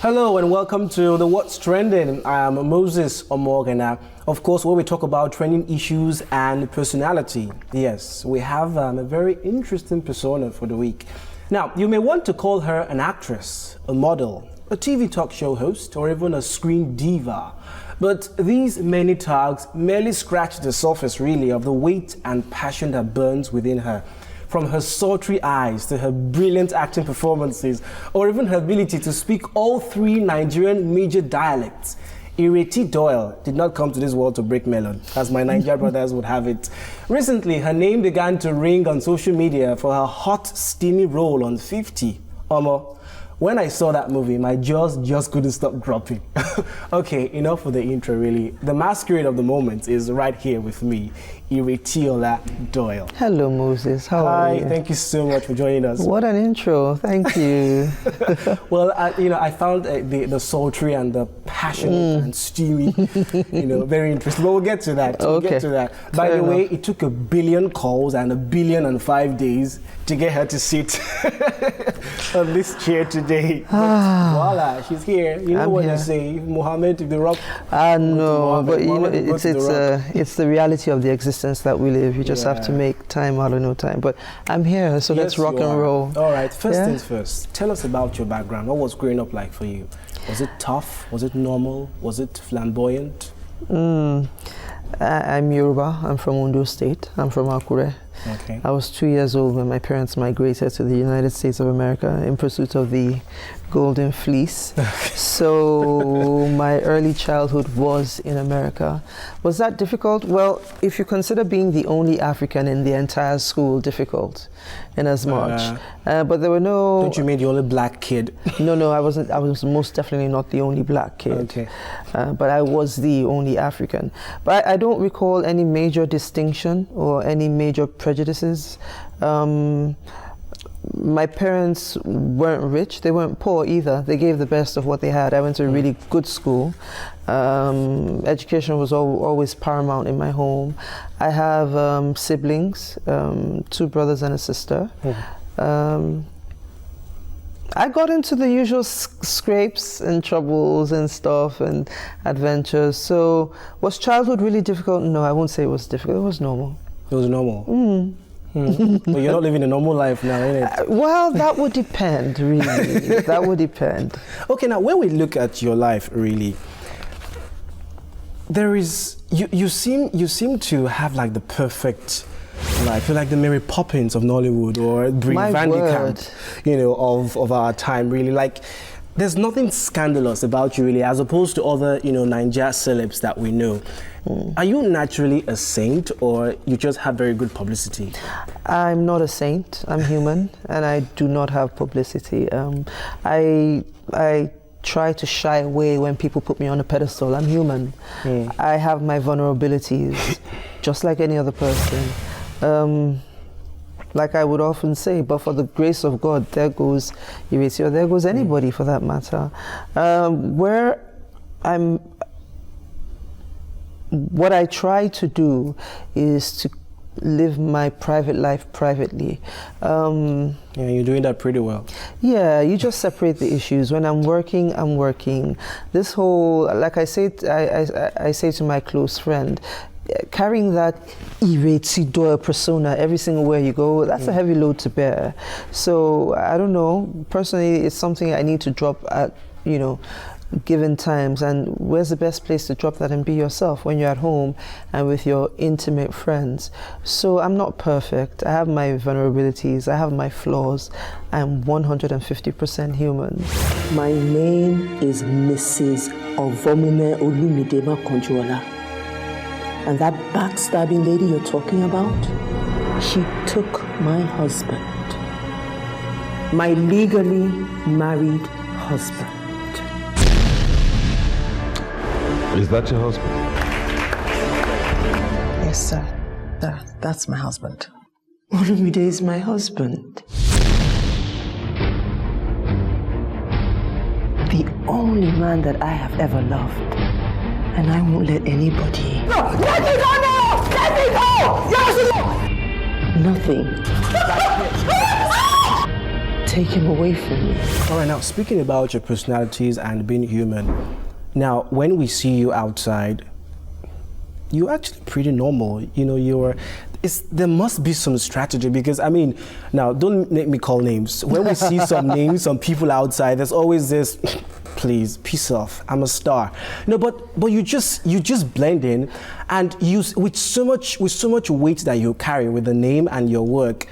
Hello and welcome to the What's Trending. I am Moses Omoghena. Of course, where we talk about trending issues and personality. Yes, we have a very interesting persona for the week. Now, you may want to call her an actress, a model, a TV talk show host, or even a screen diva. But these many tags merely scratch the surface, really, of the weight and passion that burns within her. From her sultry eyes to her brilliant acting performances, or even her ability to speak all three Nigerian major dialects, Ireti Doyle did not come to this world to break melon, as my Nigerian brothers would have it. Recently, her name began to ring on social media for her hot, steamy role on 50. When I saw that movie, my jaws just couldn't stop dropping. Okay, enough for the intro, really. The masquerade of the moment is right here with me, Iretiola Doyle. Hello, Moses. How are you? Hi, thank you so much for joining us. What an intro. Thank you. Well, I found the sultry and the passionate and steamy, very interesting. But we'll get to that. We'll get to that. By the way, it took 1 billion calls and 1,000,005 days to get her to sit on this chair today. But voila, she's here. You know what they say, Muhammad, if the rock. I know, but it's the reality of the existence that we live. You just have to make time out of no time. But I'm here, so let's rock and roll. All right, first things first. Tell us about your background. What was growing up like for you? Was it tough? Was it normal? Was it flamboyant? I'm Yoruba. I'm from Ondo State. I'm from Akure. Okay. I was 2 years old when my parents migrated to the United States of America in pursuit of the golden fleece. So my early childhood was in America. Was that difficult? Well, if you consider being the only African in the entire school difficult, in as much. But there were no... Don't you mean the only black kid? No, I wasn't. I was most definitely not the only black kid. Okay. But I was the only African. But I don't recall any major distinction or any major prejudices. My parents weren't rich, they weren't poor either. They gave the best of what they had. I went to a really good school. Education was always paramount in my home. I have siblings, 2 brothers and a sister. I got into the usual scrapes and troubles and stuff and adventures. So was childhood really difficult? No, I won't say it was difficult. It was normal. It was normal? But you're not living a normal life now, innit? Well, that would depend, really. That would depend. Okay, now when we look at your life, really, there is you seem to have like the perfect life. You're like the Mary Poppins of Nollywood or Brie Van de Kamp, of our time, really. Like, there's nothing scandalous about you, really, as opposed to other, Nigeria celebs that we know. Are you naturally a saint, or you just have very good publicity? I'm not a saint. I'm human, and I do not have publicity. I try to shy away when people put me on a pedestal. I'm human. I have my vulnerabilities, just like any other person. Like I would often say, but for the grace of God, there goes Ireti, or there goes anybody for that matter. What I try to do is to live my private life privately. You're doing that pretty well. Yeah, you just separate the issues. When I'm working, I'm working. This whole, like I say to my close friend, carrying that Ireti Doyle persona every single where you go, that's a heavy load to bear. So I don't know, personally, it's something I need to drop at, given times. And where's the best place to drop that and be yourself? When you're at home and with your intimate friends. So I'm not perfect. I have my vulnerabilities. I have my flaws. I'm 150% human. My name is Mrs. Ovomime Olumidema Konjuola. And that backstabbing lady you're talking about, she took my husband. My legally married husband. Is that your husband? Yes, sir. That's my husband. Olumide is my husband. The only man that I have ever loved. And I won't let anybody... No! Let me go now! Let me go! Yes! Nothing take him away from me. All right, now speaking about your personalities and being human, now when we see you outside, you're actually pretty normal. You know, there must be some strategy because, I mean, now don't make me call names. When we see some names, some people outside, there's always this, please, peace off, I'm a star. No, but you just blend in, and you with so much weight that you carry with the name and your work,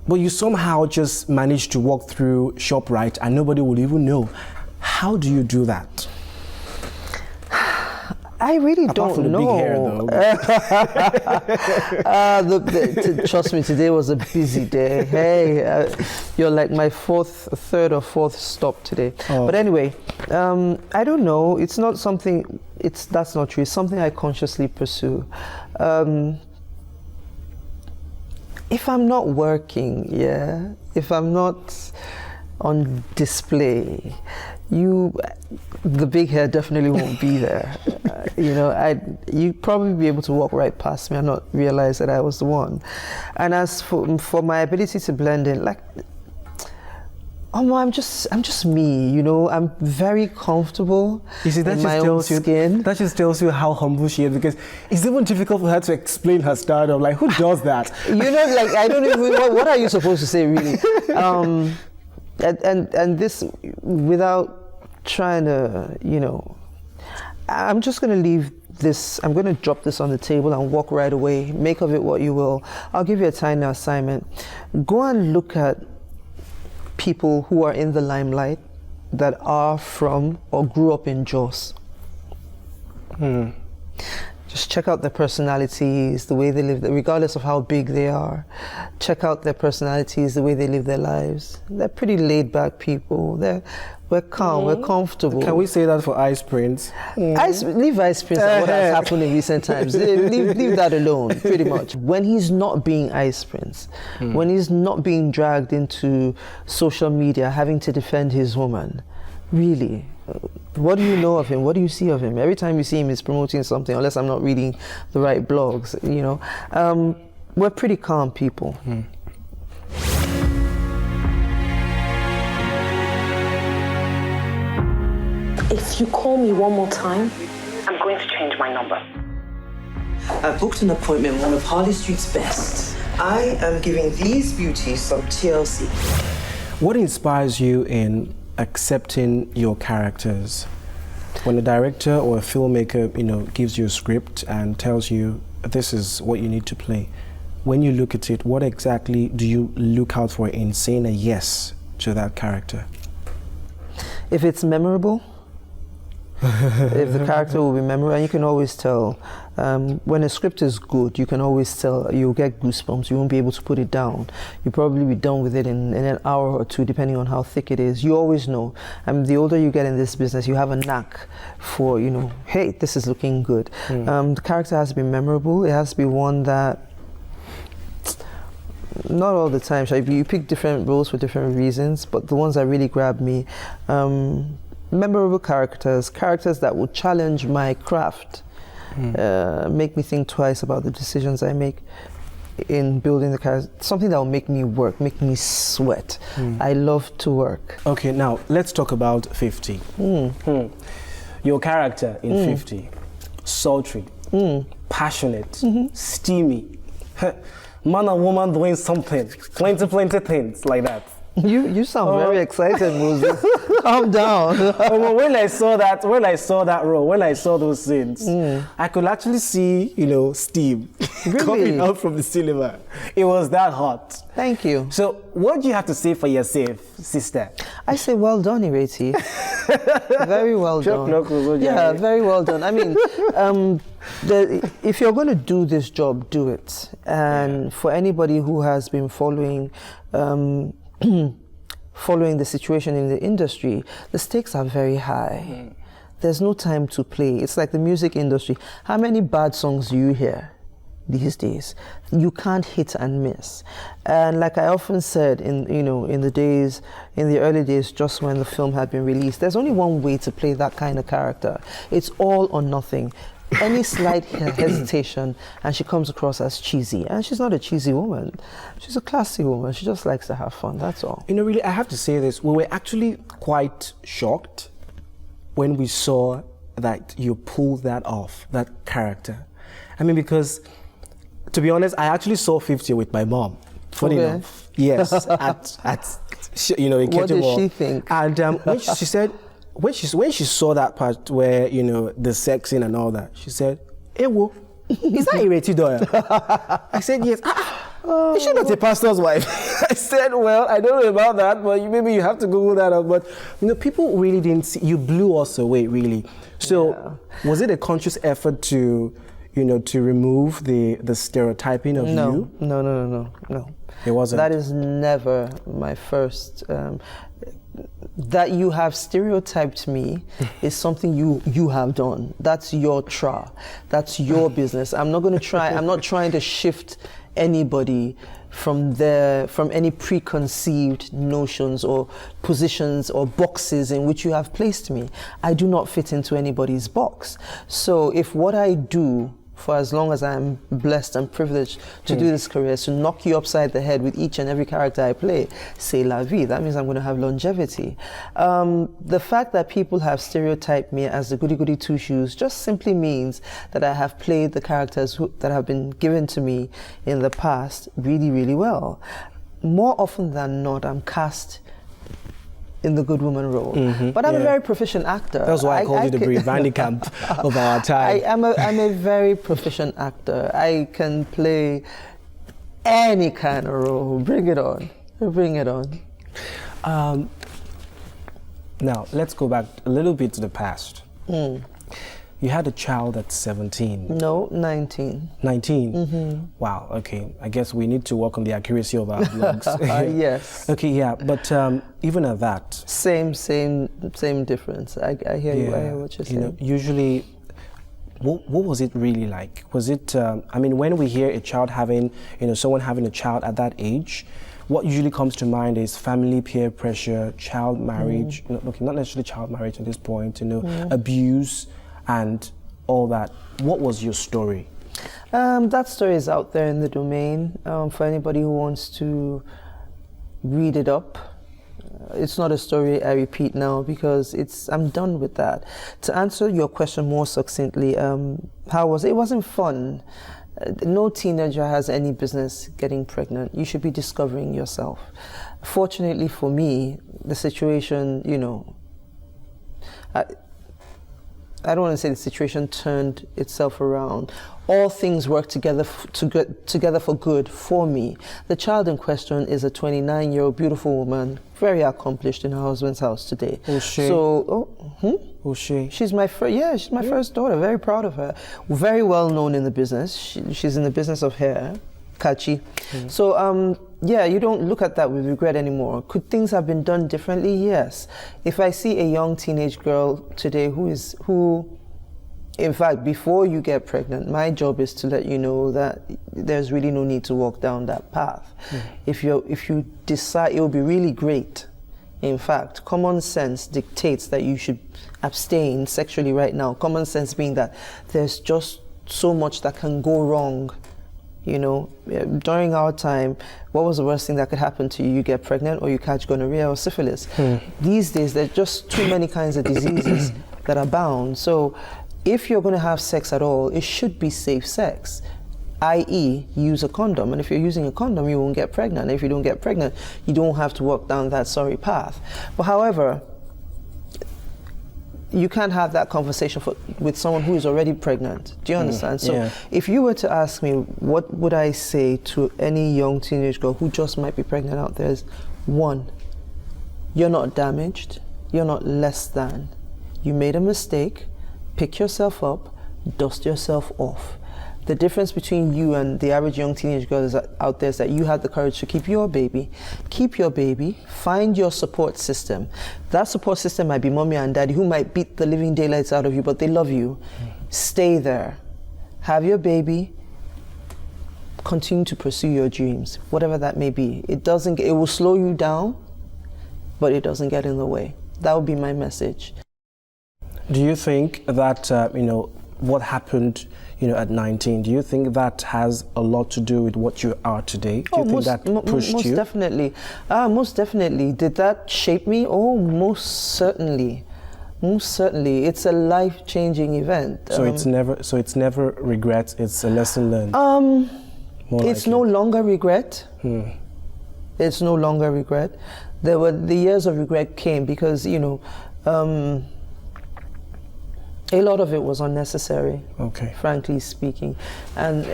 but you somehow just manage to walk through ShopRite and nobody would even know. How do you do that? I really Apart from don't the know. Big hair, though. Trust me, today was a busy day. Hey, you're like my third or fourth stop today. Oh. But anyway, I don't know. It's not something. That's not true. It's something I consciously pursue. If I'm not working, if I'm not on display, the big hair definitely won't be there. You'd probably be able to walk right past me and not realize that I was the one. And as for my ability to blend in, I'm just me, you know. I'm very comfortable in my own skin. That just tells you how humble she is, because it's even difficult for her to explain her stardom. Like, who does that? I don't even. What are you supposed to say, really? And this, without trying to, I'm just going to leave this. I'm going to drop this on the table and walk right away. Make of it what you will. I'll give you a tiny assignment. Go and look at people who are in the limelight that are from or grew up in Jos. Just check out their personalities, the way they live, regardless of how big they are. Check out their personalities, the way they live their lives. They're pretty laid back people. We're calm, we're comfortable. Can we say that for Ice Prince? Leave Ice Prince and what has happened in recent times. Leave that alone, pretty much. When he's not being Ice Prince, when he's not being dragged into social media, having to defend his woman, really, what do you know of him? What do you see of him? Every time you see him, he's promoting something, unless I'm not reading the right blogs, We're pretty calm people. If you call me one more time, I'm going to change my number. I booked an appointment with one of Harley Street's best. I am giving these beauties some TLC. What inspires you in accepting your characters? When a director or a filmmaker, gives you a script and tells you this is what you need to play, when you look at it, what exactly do you look out for in saying a yes to that character? If it's memorable, if the character will be memorable, and you can always tell. When a script is good, you can always tell. You'll get goosebumps. You won't be able to put it down. You'll probably be done with it in an hour or two, depending on how thick it is. You always know. The older you get in this business, you have a knack for, hey, this is looking good. The character has to be memorable. It has to be one that, not all the time. You pick different roles for different reasons, but the ones that really grab me, memorable characters that will challenge my craft, make me think twice about the decisions I make in building the character, something that will make me work, make me sweat. I love to work. Okay, now let's talk about 50. Your character in 50, sultry, passionate, steamy, man and woman doing something, plenty things like that. You sound very excited, Moses. Calm down. When I saw that role, when I saw those scenes, I could actually see, steam coming out from the cinema. It was that hot. Thank you. So, what do you have to say for yourself, sister? I say, well done, Ireti. Very well done. Yeah, very well done. I mean, if you're going to do this job, do it. And for anybody who has been following the situation in the industry, the stakes are very high. There's no time to play. It's like the music industry. How many bad songs do you hear these days? You can't hit and miss. And like I often said in the early days, just when the film had been released, there's only one way to play that kind of character. It's all or nothing. any slight hesitation and she comes across as cheesy. And she's not a cheesy woman. She's a classy woman. She just likes to have fun, that's all. You know, really, I have to say this. We were actually quite shocked when we saw that you pulled that off, that character. I mean, because, to be honest, I actually saw 50 with my mom. Funny enough. Yes, at you know, in What did Kettle she Wall. think? And when she said, when she saw that part where, you know, the sexing and all that, she said, "Ewo, is that Ireti Doyle?" I said, "Yes." Is she not a pastor's wife? I said, "Well, I don't know about that, but maybe you have to Google that up." But, you know, people really didn't see, you blew us away, really. So was it a conscious effort to, you know, to remove the stereotyping of you? No. It wasn't. That is never my first. That you have stereotyped me is something you have done. That's your that's your business. I'm not trying to shift anybody from any preconceived notions or positions or boxes in which you have placed me. I do not fit into anybody's box. So if what I do, for as long as I'm blessed and privileged to do this career, is to knock you upside the head with each and every character I play, c'est la vie. That means I'm going to have longevity. The fact that people have stereotyped me as the goody-goody two-shoes just simply means that I have played the characters that have been given to me in the past really, really well. More often than not, I'm cast in the good woman role. But I'm a very proficient actor. That's why I called you the Brie Van de Kamp of our time. I'm a very proficient actor. I can play any kind of role. Bring it on. Bring it on. Now, let's go back a little bit to the past. You had a child at 17. No, 19. 19? Wow, okay. I guess we need to work on the accuracy of our blogs. Yes. Okay, yeah, but even at that... Same difference. I hear you. I hear what you're saying. You know, usually, what was it really like? Was it, I mean, when we hear a child having, you know, someone having a child at that age, what usually comes to mind is family peer pressure, child marriage, not necessarily child marriage at this point, you know, abuse, and all that. What was your story? That story is out there in the domain for anybody who wants to read it up. It's not a story I repeat now because I'm done with that. To answer your question more succinctly, how was it? It wasn't fun. No teenager has any business getting pregnant. You should be discovering yourself. Fortunately for me, the situation, you know, I don't want to say the situation turned itself around. All things work together for good for me. The child in question is a 29-year-old beautiful woman, very accomplished in her husband's house today. Who's she? Who's she? She's my first daughter. Very proud of her. Very well known in the business. She's in the business of hair, Kachi. So you don't look at that with regret anymore. Could things have been done differently? Yes. If I see a young teenage girl today who, in fact, before you get pregnant, my job is to let you know that there's really no need to walk down that path. If you decide, it will be really great. In fact, common sense dictates that you should abstain sexually right now. Common sense being that there's just so much that can go wrong. You know, during our time, what was the worst thing that could happen to you? You get pregnant or you catch gonorrhea or syphilis. These days, there's just too many kinds of diseases that are bound. So if you're going to have sex at all, it should be safe sex, i.e. use a condom. And if you're using a condom, you won't get pregnant. And if you don't get pregnant, you don't have to walk down that sorry path. But however, you can't have that conversation with someone who is already pregnant. Do you understand? So if you were to ask me, what would I say to any young teenage girl who just might be pregnant out there is, one, you're not damaged. You're not less than. You made a mistake. Pick yourself up. Dust yourself off. The difference between you and the average young teenage girl out there is that you had the courage to keep your baby, find your support system. That support system might be mommy and daddy who might beat the living daylights out of you, but they love you. Stay there. Have your baby. Continue to pursue your dreams, whatever that may be. It will slow you down, but it doesn't get in the way. That would be my message. Do you think that, what happened, at 19, do you think that has a lot to do with what you are today? Do you think that pushed most you? Definitely. Most definitely. Did that shape me? Oh, most certainly. Most certainly. It's a life-changing event. So it's never regret. It's a lesson learned. It's no longer regret. It's no longer regret. The years of regret came because a lot of it was unnecessary. Okay. Frankly speaking, and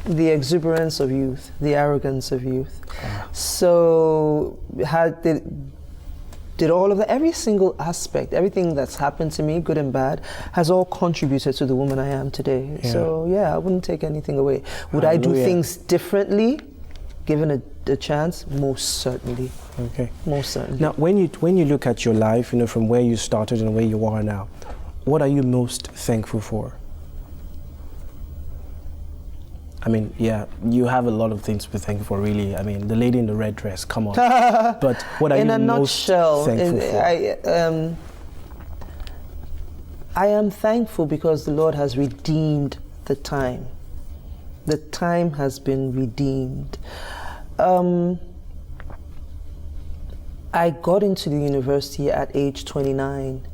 the exuberance of youth, the arrogance of youth. So did all of that, every single aspect, everything that's happened to me, good and bad, has all contributed to the woman I am today. Yeah. So yeah, I wouldn't take anything away. Would I do things differently, given a chance? Most certainly. Okay. Most certainly. Now, when you look at your life, from where you started and where you are now, what are you most thankful for? I mean, yeah, you have a lot of things to be thankful for, really. I mean, the lady in the red dress, come on. But what are you most thankful for? I am thankful because the Lord has redeemed the time. The time has been redeemed. I got into the university at age 29.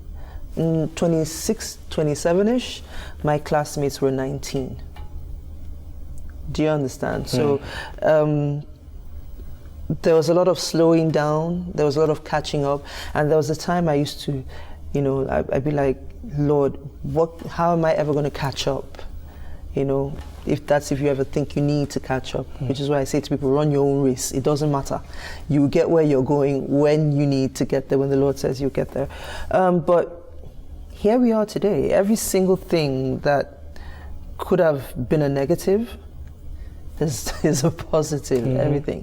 26, 27-ish, my classmates were 19. Do you understand? So there was a lot of slowing down, there was a lot of catching up, and there was a time I used to, I'd be like, Lord, how am I ever going to catch up? If you ever think you need to catch up, which is why I say to people, run your own race. It doesn't matter. You get where you're going when you need to get there, when the Lord says you get there. But here we are today. Every single thing that could have been a negative is a positive.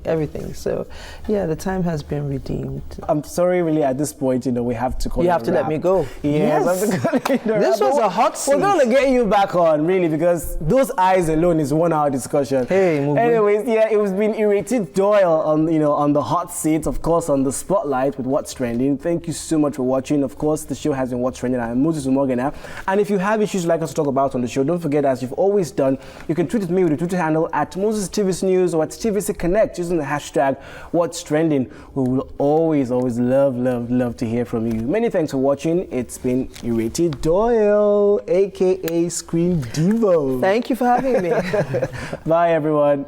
Everything. So yeah, the time has been redeemed. I'm sorry, really, at this point, we have to call you have to let me go. Yes. This was a hot seat. We're going to get you back on, really, because those eyes alone is 1 hour discussion. Anyways, yeah, it was been Ireti Doyle on the hot seat, of course, on the spotlight with What's Trending. Thank you so much for watching. Of course, the show has been What's Trending. I'm Moses Omoghena. And if you have issues you'd like us to talk about on the show, don't forget, as you've always done, you can tweet at me with the Twitter handle at Moses TVC News or at TVC Connect using the hashtag What's Trending. We will always love to hear from you. Many thanks for watching. It's been Ireti Doyle, aka Screen Diva. Thank you for having me. Bye, everyone.